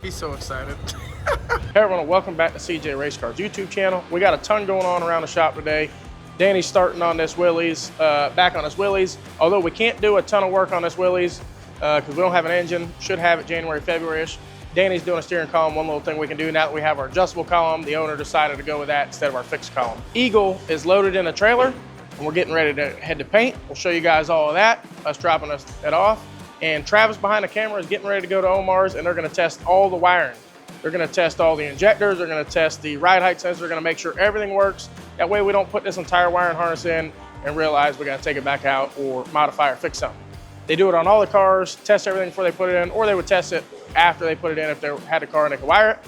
He's so excited. Hey everyone, welcome back to CJRaceCars YouTube channel. We got a ton going on around the shop today. Danny's starting on this Willys, back on his Willys. Although we can't do a ton of work on this Willys because we don't have an engine. Should have it January, February-ish. Danny's doing a steering column. One little thing we can do now that we have our adjustable column, the owner decided to go with that instead of our fixed column. Eagle is loaded in a trailer and we're getting ready to head to paint. We'll show you guys all of that, us dropping it off. And Travis behind the camera is getting ready to go to Omar's and they're gonna test all the wiring. They're gonna test all the injectors, they're gonna test the ride height sensor, they're gonna make sure everything works. That way we don't put this entire wiring harness in and realize we gotta take it back out or modify or fix something. They do it on all the cars, test everything before they put it in, or they would test it after they put it in if they had a car and they could wire it.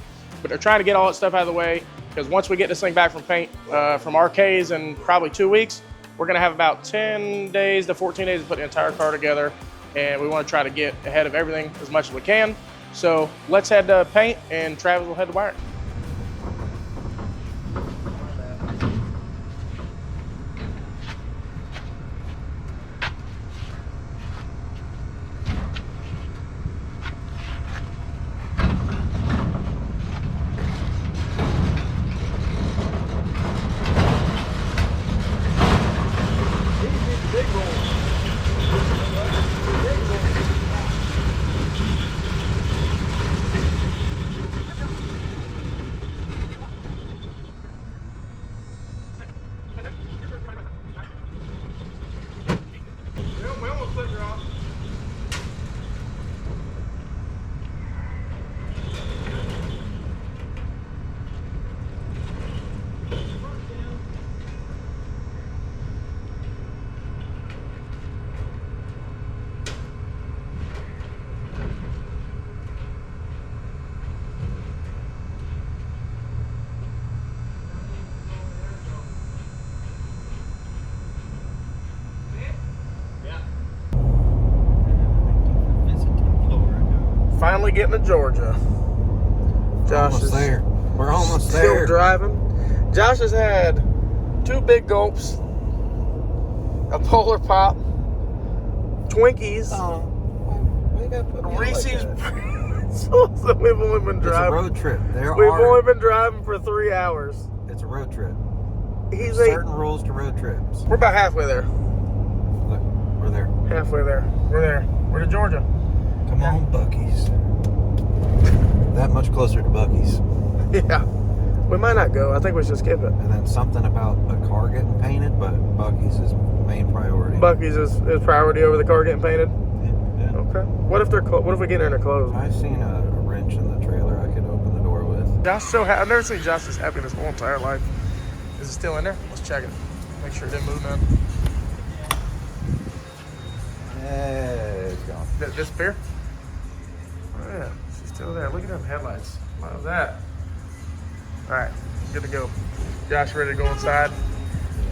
But they're trying to get all that stuff out of the way because once we get this thing back from paint, from RK's in probably 2 weeks, we're gonna have about 10 days to 14 days to put the entire car together. And we want to try to get ahead of everything as much as we can. So let's head to paint and Travis will head to wiring. Finally getting to Georgia. Josh is there. We're almost still there. Driving. Josh has had 2 big gulps, a Polar Pop, Twinkies, Reese's pretzels, and we've only been driving. It's a road trip. We've only been driving for 3 hours. It's a road trip. There's certain rules to road trips. We're about halfway there. Look, we're there. Halfway there. We're there. We're to Georgia. Come on, Buc-ee's. That much closer to Buc-ee's. Yeah. We might not go. I think we should skip it. And then something about a car getting painted, but Buc-ee's is main priority. Buc-ee's is priority over the car getting painted? Yeah. Okay. What if we get in there closed? I've seen a wrench in the trailer I could open the door with. Josh so happy. I've never seen Josh this happy in his whole entire life. Is it still in there? Let's check it. Make sure it didn't move none. Yeah, it's gone. Did it disappear? Oh yeah, she's still there. Look at them headlights. How's that? All right, good to go. Josh ready to go inside.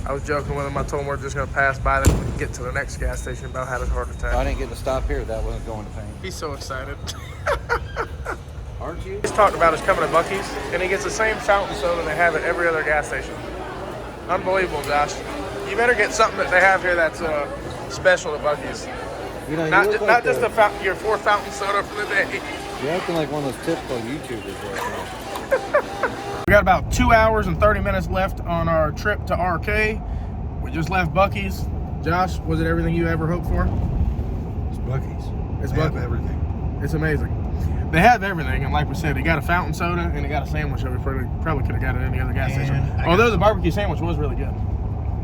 I was joking with him. I told him we're just gonna pass by them and get to the next gas station. About had a heart attack. If I didn't get to stop here, that wasn't going to paint. He's so excited. Aren't you? He's talking about us coming to Buc-ee's, and he gets the same fountain soda they have at every other gas station. Unbelievable, Josh. You better get something that they have here that's special to Buc-ee's. You know, Not just your 4th fountain soda for the day. You're acting like one of those typical YouTubers right now. We got about 2 hours and 30 minutes left on our trip to RK. We just left Buc-ee's. Josh, was it everything you ever hoped for? It's Buc-ee's. It's They have Buc-ee's. everything. It's amazing. They have everything, and like we said, they got a fountain soda and they got a sandwich that we probably could have got at any other gas station. Although the barbecue sandwich was really good.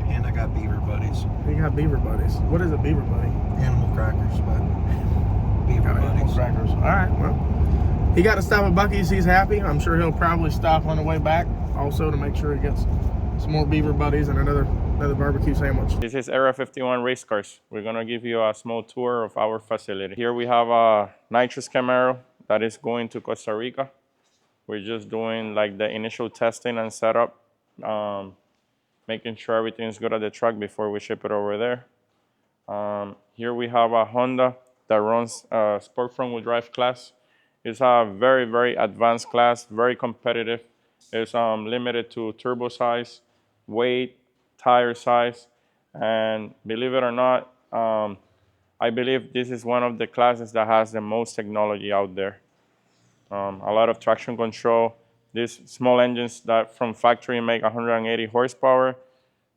And I got Beaver Buddies. You got Beaver Buddies. What is a Beaver Buddy? Animal crackers, but Beaver Buddies. Crackers. All right, well, he got to stop at Buc-ee's. He's happy. I'm sure he'll probably stop on the way back also to make sure he gets some more Beaver Buddies and another barbecue sandwich. This is Area 51 Race Cars. We're gonna give you a small tour of our facility. Here we have a nitrous Camaro that is going to Costa Rica. We're just doing like the initial testing and setup, making sure everything's good at the truck before we ship it over there. Here we have a Honda that runs sport front wheel drive class. It's a very, very advanced class, very competitive. It's limited to turbo size, weight, tire size, and believe it or not, I believe this is one of the classes that has the most technology out there. a lot of traction control. These small engines that from factory make 180 horsepower.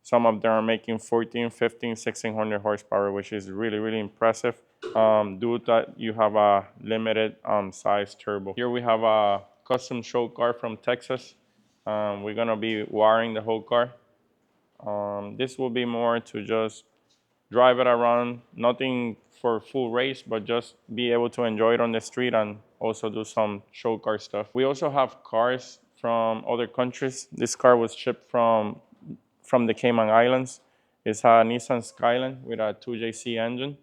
Some of them are making 14, 15, 1600 horsepower, which is really, really impressive. Due to that you have a limited size turbo. Here we have a custom show car from Texas. We're gonna be wiring the whole car. This will be more to just drive it around, nothing for full race, but just be able to enjoy it on the street and also do some show car stuff. We also have cars from other countries. This car was shipped from the Cayman Islands. It's a Nissan Skyline with a 2JC engine.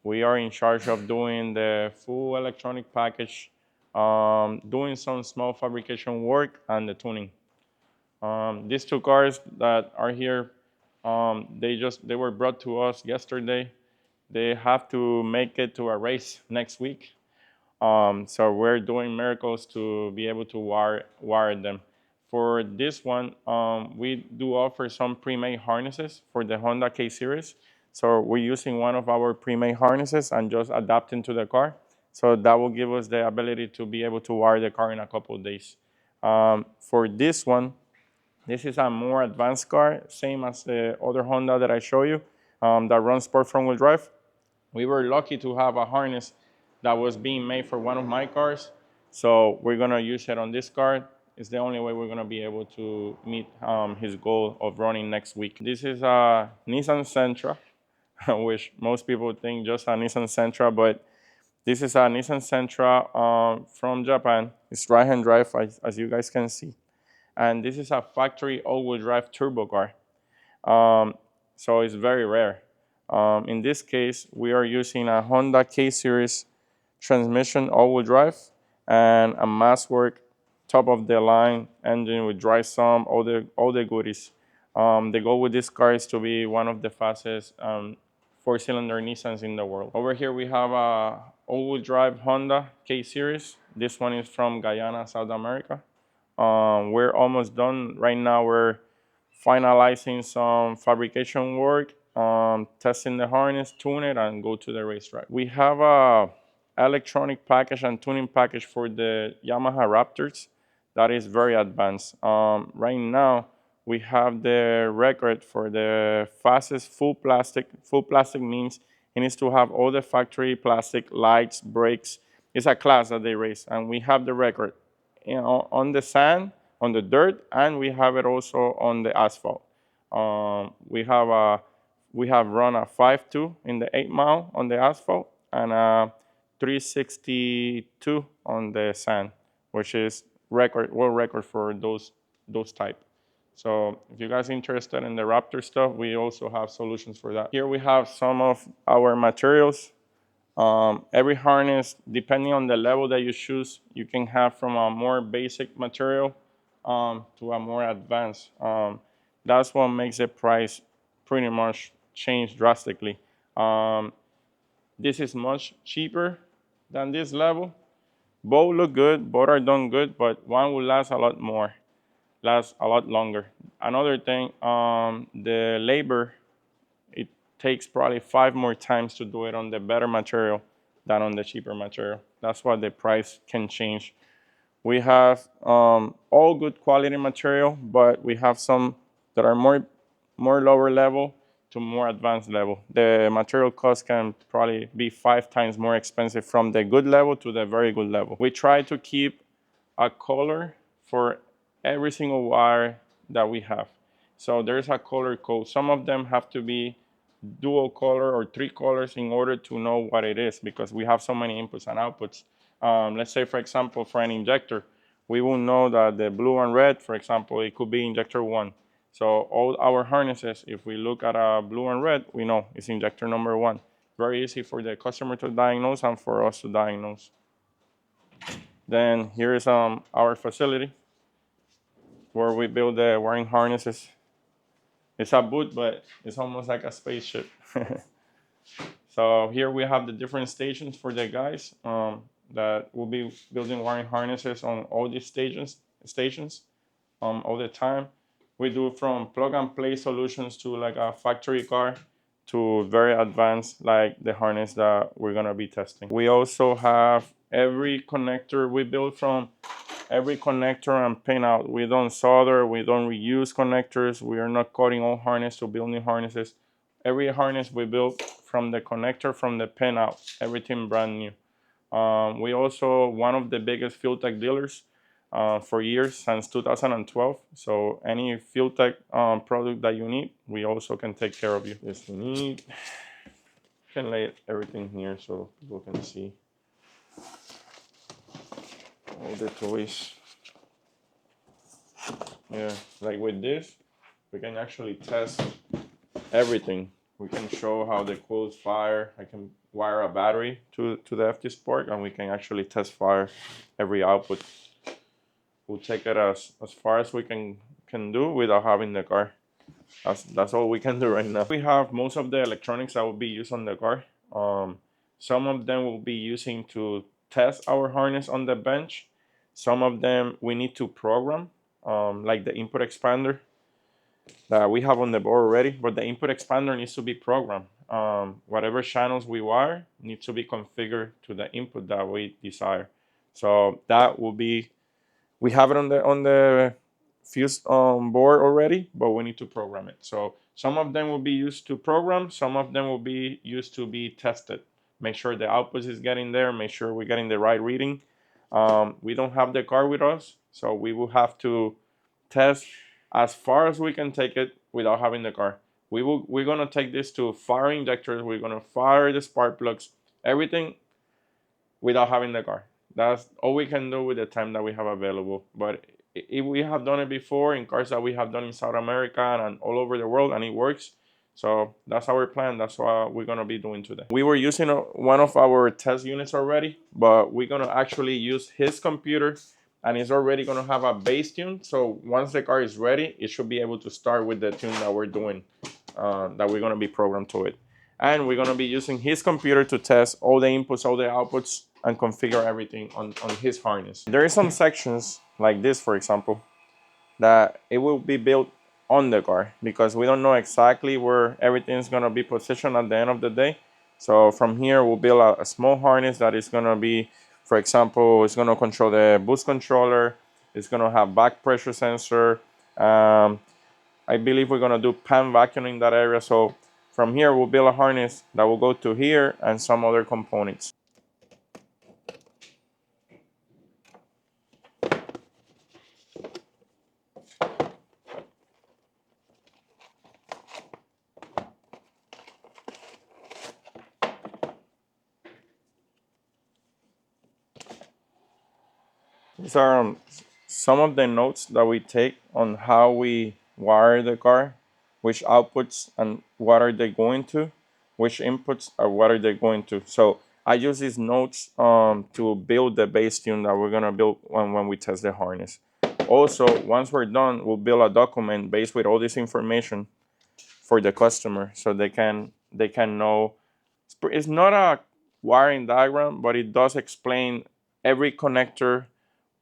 We are in charge of doing the full electronic package, doing some small fabrication work and the tuning. These two cars that are here, they were brought to us yesterday. They have to make it to a race next week. So we're doing miracles to be able to wire them. For this one, we do offer some pre-made harnesses for the Honda K Series. So we're using one of our pre-made harnesses and just adapting to the car. So that will give us the ability to be able to wire the car in a couple of days. For this one, this is a more advanced car, same as the other Honda that I show you, that runs sport front-wheel drive. We were lucky to have a harness that was being made for one of my cars. So we're gonna use it on this car. It's the only way we're gonna be able to meet his goal of running next week. This is a Nissan Sentra, which most people think just a Nissan Sentra, but this is a Nissan Sentra from Japan. It's right-hand drive, as you guys can see. And this is a factory all-wheel drive turbo car. So it's very rare. In this case, we are using a Honda K Series transmission all-wheel drive and a Masswork top-of-the-line engine with dry sump, all the goodies. The goal with this car is to be one of the fastest four-cylinder Nissans in the world. Over here we have a all-wheel drive Honda K Series. This one is from Guyana, South America. We're almost done. Right now we're finalizing some fabrication work, testing the harness, tune it, and go to the racetrack. We have a electronic package and tuning package for the Yamaha Raptors that is very advanced. Right now we have the record for the fastest full plastic. Full plastic means it needs to have all the factory plastic, lights, brakes. It's a class that they race, and we have the record, you know, on the sand, on the dirt, and we have it also on the asphalt. We have run a 5.2 in the 8 mile on the asphalt and a 362 on the sand, which is world record for those type. So if you guys are interested in the Raptor stuff, we also have solutions for that. Here we have some of our materials. Every harness, depending on the level that you choose, you can have from a more basic material to a more advanced. That's what makes the price pretty much change drastically. This is much cheaper than this level. Both look good, both are done good, but one will last a lot more, last a lot longer. Another thing, the labor, it takes probably 5 more times to do it on the better material than on the cheaper material. That's why the price can change. We have all good quality material, but we have some that are more lower level to more advanced level. The material cost can probably be 5 times more expensive from the good level to the very good level. We try to keep a color for every single wire that we have. So there's a color code. Some of them have to be dual color or 3 colors in order to know what it is, because we have so many inputs and outputs. Let's say, for example, for an injector, we will know that the blue and red, for example, it could be injector 1. So all our harnesses, if we look at a blue and red, we know it's injector number 1. Very easy for the customer to diagnose and for us to diagnose. Then here is our facility where we build the wiring harnesses. It's a boot, but it's almost like a spaceship. So here we have the different stations for the guys that will be building wiring harnesses on all these stations all the time. We do from plug and play solutions to like a factory car to very advanced, like the harness that we're gonna be testing. We also have every connector we build from every connector and pin out. We don't solder, we don't reuse connectors, we are not cutting old harness to build new harnesses. Every harness we build from the connector, from the pin out, everything brand new. We also one of the biggest fuel tech dealers for years, since 2012. So any fuel tech product that you need, we also can take care of you. This we need. Can lay everything here so people can see all the toys. Yeah, like with this, we can actually test everything. We can show how the coils fire. I can wire a battery to the FT Sport, and we can actually test fire every output. We'll take it as far as we can do without having the car. That's all we can do right now. We have most of the electronics that will be used on the car. Some of them will be using to test our harness on the bench. Some of them we need to program, like the input expander that we have on the board already, but the input expander needs to be programmed. Whatever channels we wire needs to be configured to the input that we desire. So that will be, we have it on the fuse board already, but we need to program it. So some of them will be used to program, some of them will be used to be tested. Make sure the output is getting there, make sure we're getting the right reading. We don't have the car with us, so we will have to test as far as we can take it without having the car. We're gonna take this to fire injectors, we're gonna fire the spark plugs, everything without having the car. That's all we can do with the time that we have available. But if we have done it before in cars that we have done in South America and all over the world, and it works. So that's our plan. That's what we're gonna be doing today. We were using one of our test units already, but we're gonna actually use his computer, and it's already gonna have a base tune. So once the car is ready, it should be able to start with the tune that we're doing, that we're gonna be programmed to it. And we're gonna be using his computer to test all the inputs, all the outputs, and configure everything on his harness. There are some sections like this, for example, that it will be built on the car because we don't know exactly where everything's gonna be positioned at the end of the day. So from here, we'll build a small harness that is gonna be, for example, it's gonna control the boost controller, it's gonna have back pressure sensor. I believe we're gonna do pan vacuum in that area. So from here, we'll build a harness that will go to here and some other components. These are some of the notes that we take on how we wire the car, which outputs and what are they going to, which inputs are what are they going to. So I use these notes to build the base tune that we're gonna build when we test the harness. Also, once we're done, we'll build a document based with all this information for the customer so they can know. It's not a wiring diagram, but it does explain every connector,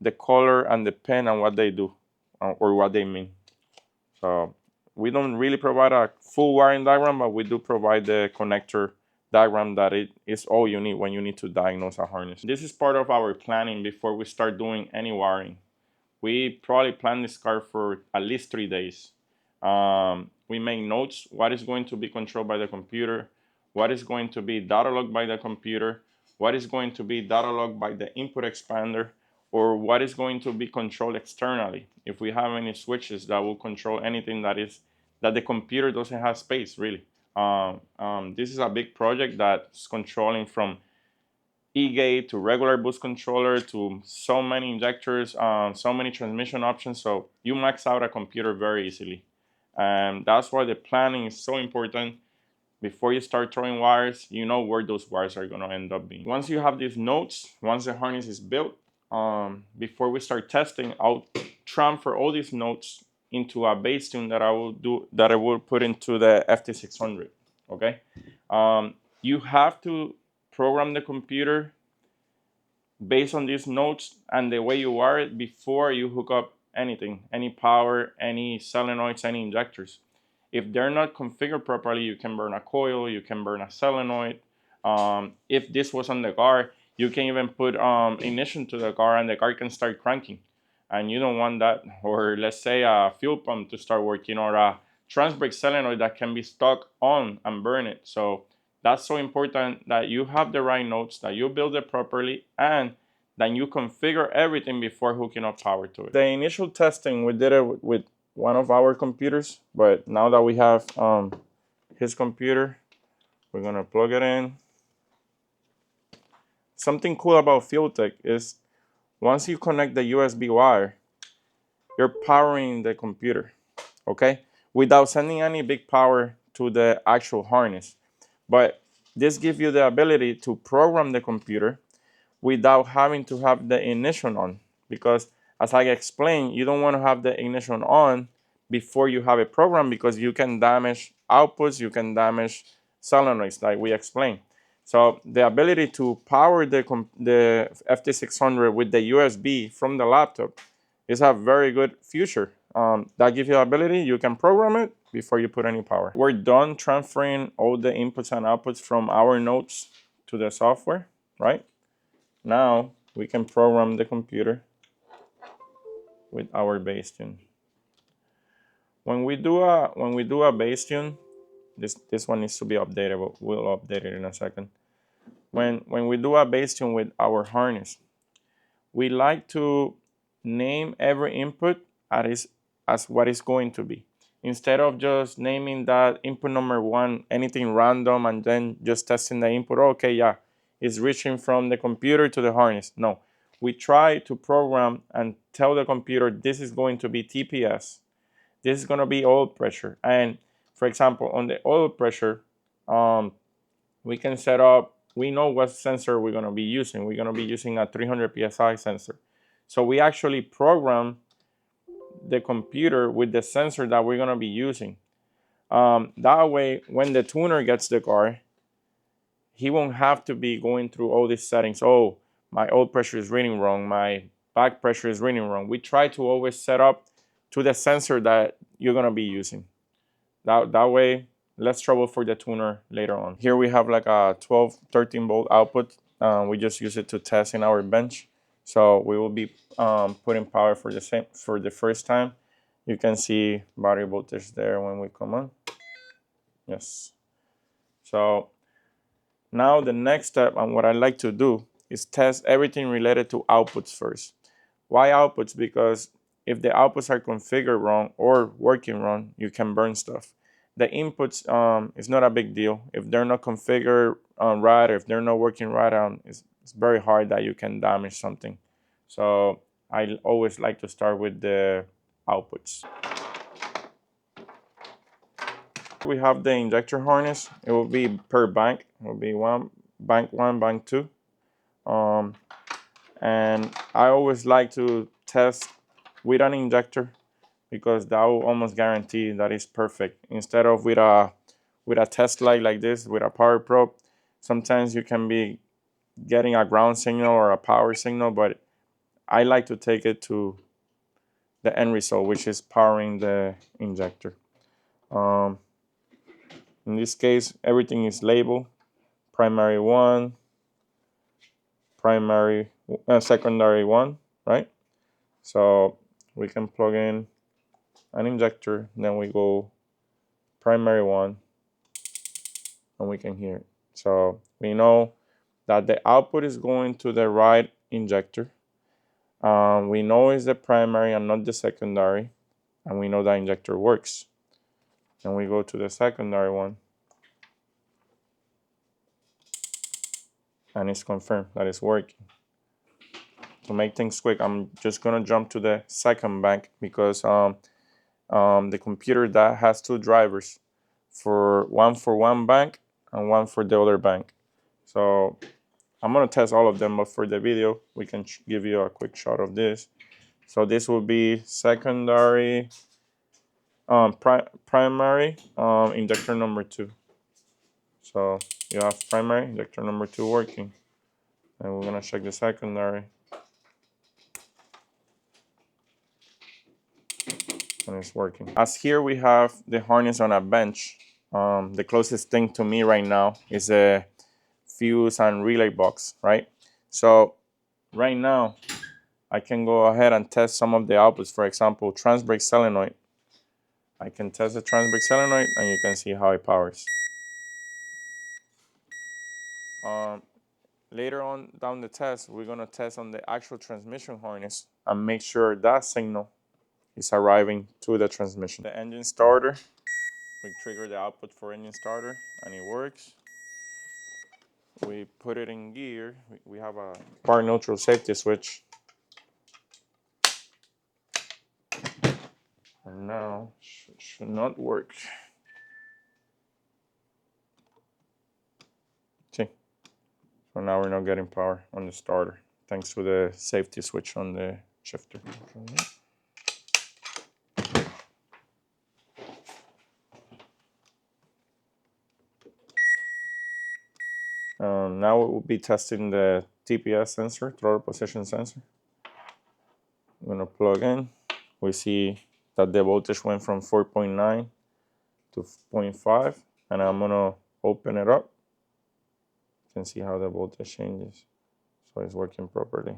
the color and the pin and what they do or what they mean. So we don't really provide a full wiring diagram, but we do provide the connector diagram that it is all you need when you need to diagnose a harness. This is part of our planning before we start doing any wiring. We probably plan this car for at least 3 days. We make notes, what is going to be controlled by the computer, what is going to be data logged by the computer, what is going to be data logged by the input expander, or what is going to be controlled externally. If we have any switches that will control anything that the computer doesn't have space, really. This is a big project that's controlling from E-gate to regular boost controller to so many injectors, so many transmission options. So you max out a computer very easily. And that's why the planning is so important. Before you start throwing wires, you know where those wires are gonna end up being. Once you have these notes, once the harness is built, before we start testing, I'll transfer all these notes into a base tune that I will put into the FT600. Okay, you have to program the computer based on these notes and the way you wire it before you hook up anything, any power, any solenoids, any injectors. If they're not configured properly, you can burn a coil, you can burn a solenoid. If this was on the car, You can even put ignition to the car and the car can start cranking. And you don't want that. Or let's say a fuel pump to start working, or a transbrake solenoid that can be stuck on and burn it. So that's so important that you have the right notes, that you build it properly, and then you configure everything before hooking up power to it. The initial testing, we did it with one of our computers, but now that we have his computer, we're gonna plug it in. Something cool about FuelTech is once you connect the USB wire, you're powering the computer, okay? Without sending any big power to the actual harness. But this gives you the ability to program the computer without having to have the ignition on. Because as I explained, you don't want to have the ignition on before you have a program, because you can damage outputs, you can damage solenoids like we explained. So the ability to power the FT600 with the USB from the laptop is a very good future. That gives you the ability, you can program it before you put any power. We're done transferring all the inputs and outputs from our notes to the software, right? Now we can program the computer with our base tune. When we do a base tune, this one needs to be updated, but we'll update it in a second. When we do a base tune with our harness, we like to name every input as what it's going to be. Instead of just naming that input number 1, anything random, and then just testing the input, okay, yeah, it's reaching from the computer to the harness. No, we try to program and tell the computer this is going to be TPS, this is going to be oil pressure. And for example, on the oil pressure, we can set up, we know what sensor we're going to be using. We're going to be using a 300 PSI sensor. So we actually program the computer with the sensor that we're going to be using. That way, when the tuner gets the car, he won't have to be going through all these settings. Oh, my oil pressure is reading wrong, my back pressure is reading wrong. We try to always set up to the sensor that you're going to be using. That way, less trouble for the tuner later on. Here we have like a 12, 13 volt output. We just use it to test in our bench. So we will be putting power for the first time. You can see battery voltage there when we come on. Yes. So now the next step, and what I like to do, is test everything related to outputs first. Why outputs? Because if the outputs are configured wrong or working wrong, you can burn stuff. The inputs is not a big deal. If they're not configured right, or if they're not working right, it's very hard that you can damage something. So I always like to start with the outputs. We have the injector harness. It will be per bank. It will be bank 1, bank 2. And I always like to test with an injector, because that will almost guarantee that it's perfect. Instead of with a test light like this, with a power probe, sometimes you can be getting a ground signal or a power signal, but I like to take it to the end result, which is powering the injector. In this case, everything is labeled. Primary 1, secondary 1, right? So we can plug in an injector, then we go primary 1, and we can hear it. So we know that the output is going to the right injector. We know it's the primary and not the secondary, and we know that injector works. And we go to the secondary one, and it's confirmed that it's working. To make things quick, I'm just gonna jump to the second bank, because the computer that has 2 drivers, one for one bank and one for the other bank. So I'm gonna test all of them, but for the video, we can give you a quick shot of this. So this will be secondary, primary, injector number 2. So you have primary, injector number 2 working, and we're gonna check the secondary. And it's working. As here we have the harness on a bench. The closest thing to me right now is a fuse and relay box, right? So right now, I can go ahead and test some of the outputs. For example, trans brake solenoid. I can test the trans brake solenoid and you can see how it powers. Later on down the test, we're gonna test on the actual transmission harness and make sure that signal is arriving to the transmission. The engine starter, we trigger the output for engine starter and it works. We put it in gear. We have a power neutral safety switch. And now should not work. See, so now we're not getting power on the starter thanks to the safety switch on the shifter. Now we will be testing the TPS sensor, throttle position sensor. I'm gonna plug in. We see that the voltage went from 4.9 to 0.5, and I'm gonna open it up. You can see how the voltage changes. So it's working properly.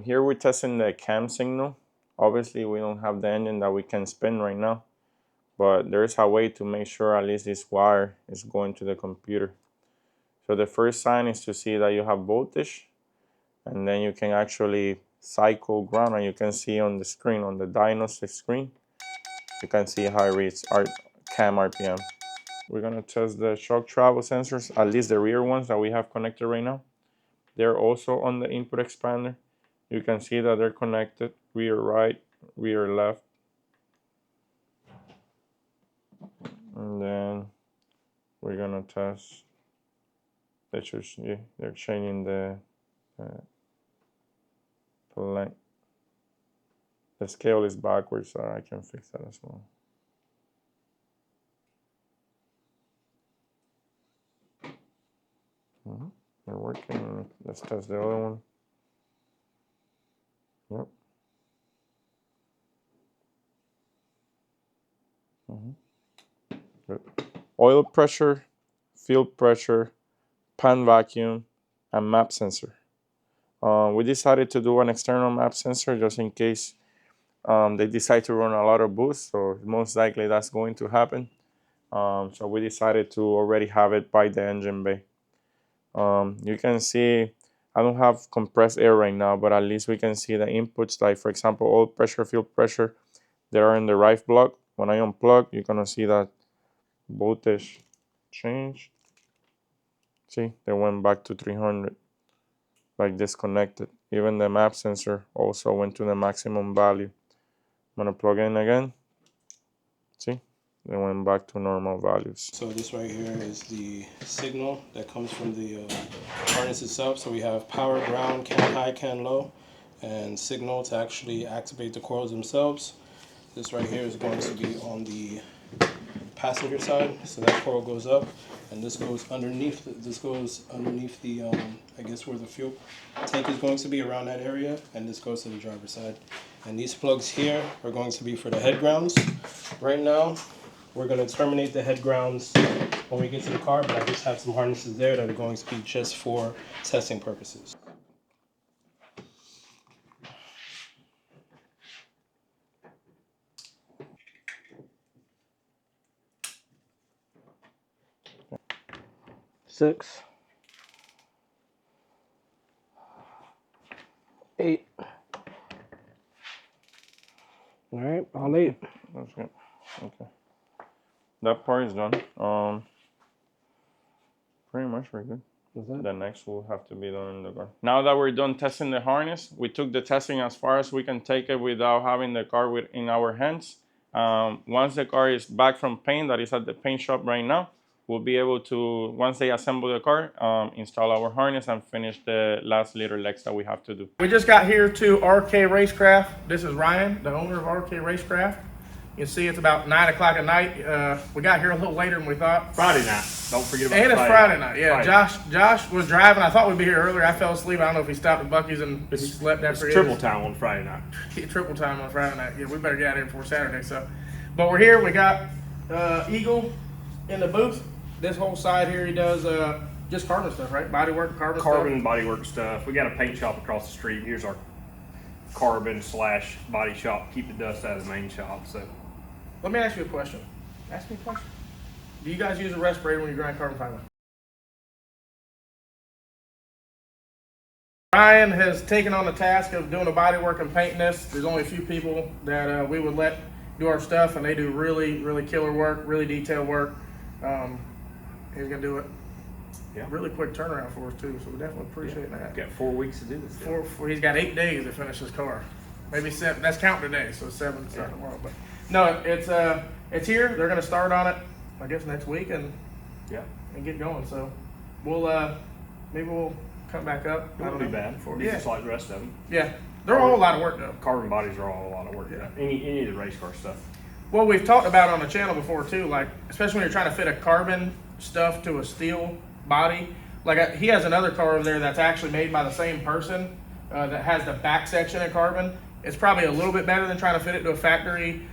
Here we're testing the cam signal. Obviously we don't have the engine that we can spin right now, but there's a way to make sure at least this wire is going to the computer. So the first sign is to see that you have voltage, and then you can actually cycle ground, and you can see on the screen, on the diagnostic screen, you can see how it reads our cam RPM. We're gonna test the shock travel sensors, at least the rear ones that we have connected right now. They're also on the input expander. You can see that they're connected, rear right, rear left. And then we're gonna test. They're changing the length. The scale is backwards, so I can fix that as well. They're working. Let's test the other one. Yep. Good. Oil pressure, fuel pressure, pan vacuum, and map sensor. We decided to do an external map sensor just in case they decide to run a lot of boost, so most likely that's going to happen. So we decided to already have it by the engine bay. You can see I don't have compressed air right now, but at least we can see the inputs, like for example oil pressure, fuel pressure, they are in the right block. When I unplug, you're gonna see that voltage change. See, they went back to 300, like disconnected. Even the map sensor also went to the maximum value. I'm gonna plug in again. See, they went back to normal values. So this right here is the signal that comes from the harness itself. So we have power, ground, can high, can low, and signal to actually activate the coils themselves. This right here is going to be on the passenger side, so that coil goes up, and this goes underneath. This goes underneath the, I guess where the fuel tank is going to be, around that area, and this goes to the driver's side. And these plugs here are going to be for the head grounds. Right now, we're going to terminate the head grounds when we get to the car, but I just have some harnesses there that are going to be just for testing purposes. Six, 8. All right, all 8. That's good. Okay. That part is done. Pretty much we're good. The next will have to be done in the car. Now that we're done testing the harness, we took the testing as far as we can take it without having the car in our hands. Once the car is back from paint, that is at the paint shop right now, we'll be able to, once they assemble the car, install our harness and finish the last little legs that we have to do. We just got here to RK Racecraft. This is Ryan, the owner of RK Racecraft. You can see it's about 9 o'clock at night. We got here a little later than we thought. Friday night. Don't forget about And it's Friday night. Yeah, Friday. Josh was driving. I thought we'd be here earlier. I fell asleep. I don't know if he stopped at Buc-ee's and slept after It's triple time on Friday night. Triple time on Friday night. Yeah, we better get out here before Saturday. So, but we're here. We got Eagle in the booth. This whole side here, he does just carbon stuff, right? Body work, carbon Carbon stuff. bodywork stuff. We got a paint shop across the street. Here's our carbon / body shop. Keep the dust out of the main shop. So Let me ask you a question. Ask me a question. Do you guys use a respirator when you grind carbon fiber? Ryan has taken on the task of doing the body work and painting this. There's only a few people that we would let do our stuff, and they do really, really killer work, really detailed work. He's gonna do it. Yeah. Really quick turnaround for us too, so we definitely appreciate that. got 4 weeks to do this. He's got 8 days to finish his car. Maybe 7. That's counting today, so 7 tomorrow. But no, it's here. They're gonna start on it, I guess, next week and get going. So we'll maybe we'll come back up. It won't be bad. Just like the rest of them. Yeah, they're all a lot of work though. Carbon bodies are all a lot of work. Yeah. Any of the race car stuff. Well, we've talked about on the channel before too, like especially when you're trying to fit a carbon stuff to a steel body. Like he has another car over there that's actually made by the same person that has the back section in carbon. It's probably a little bit better than trying to fit it to a factory.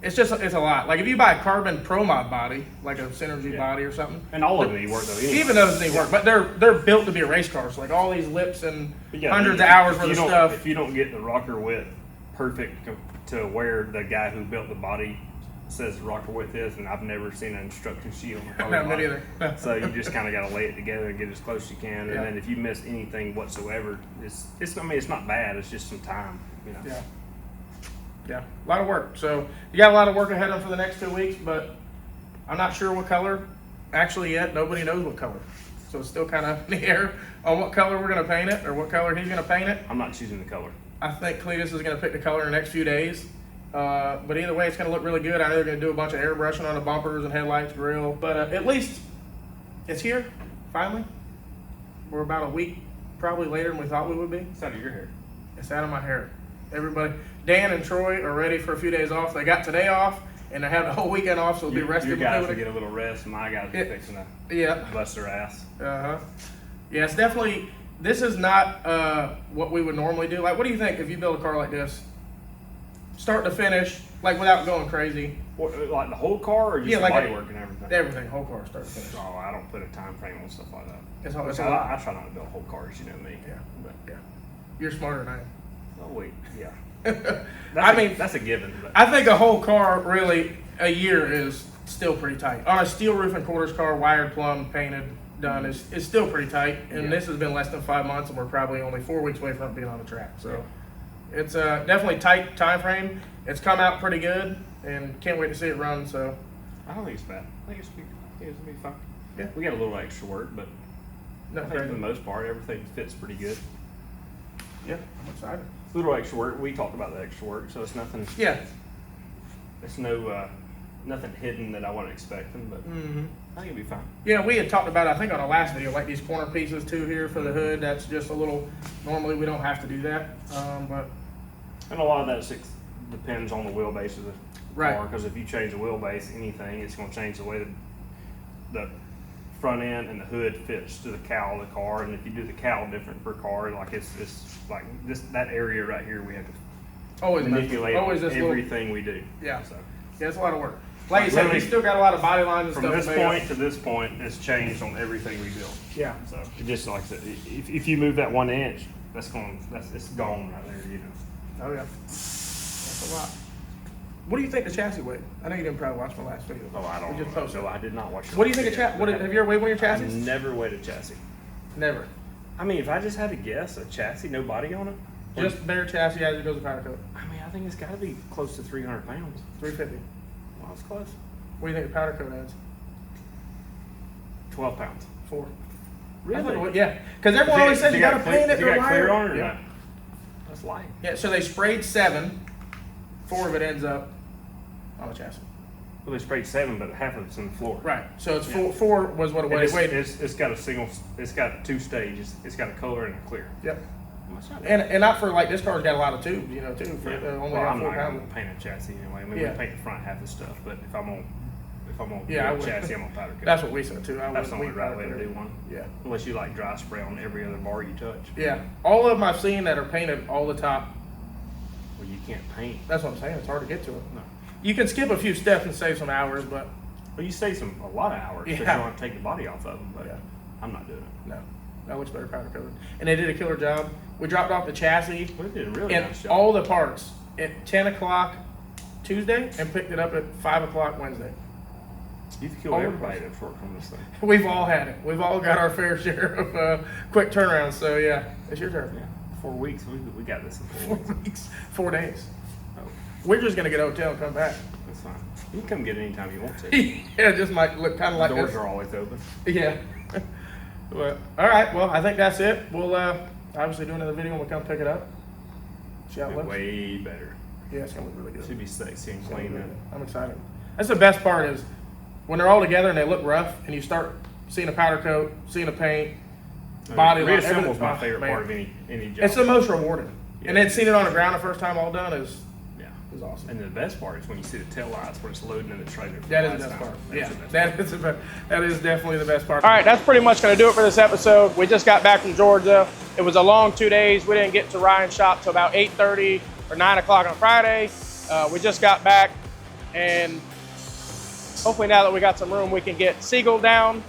It's a lot. Like if you buy a carbon Pro Mod body, like a Synergy body or something, And all of them need work though. Anyway. even those need work, but they're built to be a race car. So like all these lips and hundreds of hours worth of stuff. If you don't get the rocker width perfect to where the guy who built the body says the rocker width is, and I've never seen an instruction sheet on the car. Not me either. So you just kind of got to lay it together and get as close as you can. Yeah. And then if you miss anything whatsoever, it's not bad. It's just some time, Yeah. Yeah, a lot of work. So you got a lot of work ahead of them for the next 2 weeks, but I'm not sure what color actually yet. Nobody knows what color. So it's still kind of in the air on what color we're going to paint it or what color he's going to paint it. I'm not choosing the color. I think Cletus is going to pick the color in the next few days. But either way, it's going to look really good. I know they're going to do a bunch of airbrushing on the bumpers and headlights, grill. But at least it's here, finally. We're about a week probably later than we thought we would be. It's out of your hair. It's out of my hair. Everybody, Dan and Troy are ready for a few days off. They got today off, and they have the whole weekend off, so they'll be rested. Your guys will get a little rest. My guys are fixing to bust their ass. Yeah, it's definitely, this is not what we would normally do. Like, what do you think if you build a car like this? Start to finish, like without going crazy. Like the whole car or just like body work and everything? Everything, whole car, start to finish. Oh, I don't put a time frame on stuff like that. It's I try not to build whole cars, you know me. Yeah. But, Yeah. You're smarter than I am. oh, wait, yeah. That's a given. But. I think a whole car, really, a year is still pretty tight. On a steel roof and quarters car, wired, plumbed, painted, done, is still pretty tight. And this has been less than 5 months, and we're probably only 4 weeks away from it being on the track. So it's definitely tight time frame. It's come out pretty good, and can't wait to see it run. So I don't think it's bad. I think it's gonna be fine. Yeah. We got a little extra work, but I think for the most part, everything fits pretty good. Yeah, I'm excited. A little extra work. We talked about the extra work, so it's nothing. Yeah. It's nothing hidden that I wasn't expecting, but I think it'll be fine. Yeah, we had talked about, I think on the last video, like these corner pieces too here for the hood. That's just a little, normally we don't have to do that, but. And a lot of that depends on the wheelbase of the Right. car, because if you change the wheelbase, anything, it's going to change the way the front end and the hood fits to the cowl of the car. And if you do the cowl different per car, like it's like that area right here, we have to Always manipulate everything little, we do. Yeah. So. Yeah, it's a lot of work. Like you said, we still got a lot of body lines and from stuff. From this made point up. to this point, it's changed on everything we build. Yeah. So it just like I said, if you move that 1 inch, it's gone right there. You know. Oh yeah. That's a lot. What do you think the chassis weighed? I know you didn't probably watch my last video. Oh, I don't. You just posted. No, I did not watch. What do you think of chassis? Have you ever weighed one of your chassis? I've never weighed a chassis. Never. I mean, if I just had to guess, a chassis, no body on it. Just bare chassis as it goes to powder coat. I mean, I think it's got to be close to 300 pounds. 350. Well, it's close. What do you think the powder coat adds? 12 pounds. 4. Really? Yeah. Because everyone always says you got to paint it. You got clear on it or yeah. not? That's light. Yeah. So they sprayed 7. 4 of it ends up on the chassis. Well, they sprayed 7, but half of it's in the floor. Right. So it's 4 was what it weighed. It's got a single. It's got 2 stages. It's got a color and a clear. Yep. Well, that's not And not for like this car's got a lot of tubes, you know, too. For only well, I'm 4 not pounds. gonna paint a chassis anyway. I mean, Yeah. we paint the front half of stuff, but if I'm on Yeah, I a would. chassis, I'm on powder coat. That's what we said too. That's the only right way to do one. Yeah. Unless you like dry spray on every other bar you touch. Yeah. All of them I've seen that are painted all the top. Well, you can't paint. That's what I'm saying. It's hard to get to it. No. You can skip a few steps and save some hours, but Well, you save a lot of hours because Yeah. you don't have to take the body off of them. But yeah. I'm not doing it. No, that looks better powder coated. And they did a killer job. We dropped off the chassis Well, they did a really and nice job. all the parts at 10 o'clock Tuesday and picked it up at 5 o'clock Wednesday. You've killed everybody that's worked on this thing. We've all had it. We've all got our fair share of quick turnarounds. So yeah, it's your turn. Yeah. 4 weeks. We got this in 4 4 weeks. weeks, 4 days. Oh, We're just gonna get a hotel and come back. that's fine. You can come get it anytime you want to. Yeah, it just might look kind of like Doors this. are always open. Yeah. Well, all right. Well, I think that's it. We'll obviously do another video when we come pick it up. See how it looks. Way better. Yeah, it's gonna look really good. Should be sexy and It's gonna look clean. really good. I'm excited. That's the best part is when they're all together and they look rough, and you start seeing a powder coat, seeing a paint, body line. Reassemble's my everything. favorite Man. part of any job. It's the most rewarding. Yeah. And then seeing it on the ground the first time all done is Yeah. awesome. And the best part is when you see the tail lights where it's loading in the trailer. for That is the last best time. part. That's Yeah, the best that part. is that is definitely the best part. All right, that's pretty much going to do it for this episode. We just got back from Georgia. It was a long 2 days. We didn't get to Ryan's shop till about 8:30 or 9 o'clock on Friday. We just got back, and hopefully now that we got some room, we can get Seagull down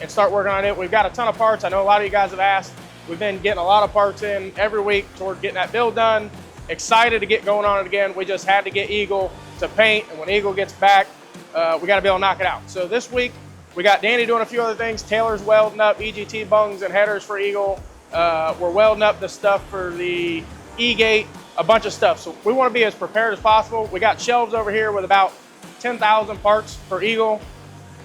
and start working on it. We've got a ton of parts. I know a lot of you guys have asked. We've been getting a lot of parts in every week toward getting that build done. Excited to get going on it again. We just had to get Eagle to paint, and when Eagle gets back, we got to be able to knock it out. So this week, we got Danny doing a few other things. Taylor's welding up EGT bungs and headers for Eagle. We're welding up the stuff for the E-gate, a bunch of stuff. So we want to be as prepared as possible. We got shelves over here with about 10,000 parts for Eagle.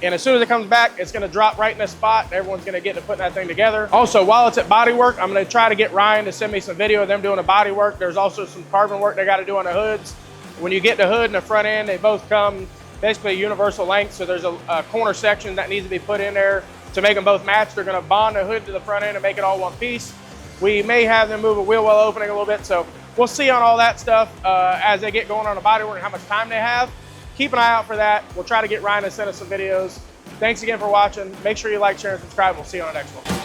And as soon as it comes back, it's gonna drop right in this spot, and everyone's gonna get to putting that thing together. Also, while it's at body work, I'm gonna try to get Ryan to send me some video of them doing the body work. There's also some carbon work they gotta do on the hoods. When you get the hood and the front end, they both come basically universal length, so there's a corner section that needs to be put in there to make them both match. They're gonna bond the hood to the front end and make it all one piece. We may have them move a wheel well opening a little bit, so we'll see on all that stuff as they get going on the body work and how much time they have. Keep an eye out for that. We'll try to get Ryan to send us some videos. Thanks again for watching. Make sure you like, share, and subscribe. We'll see you on the next one.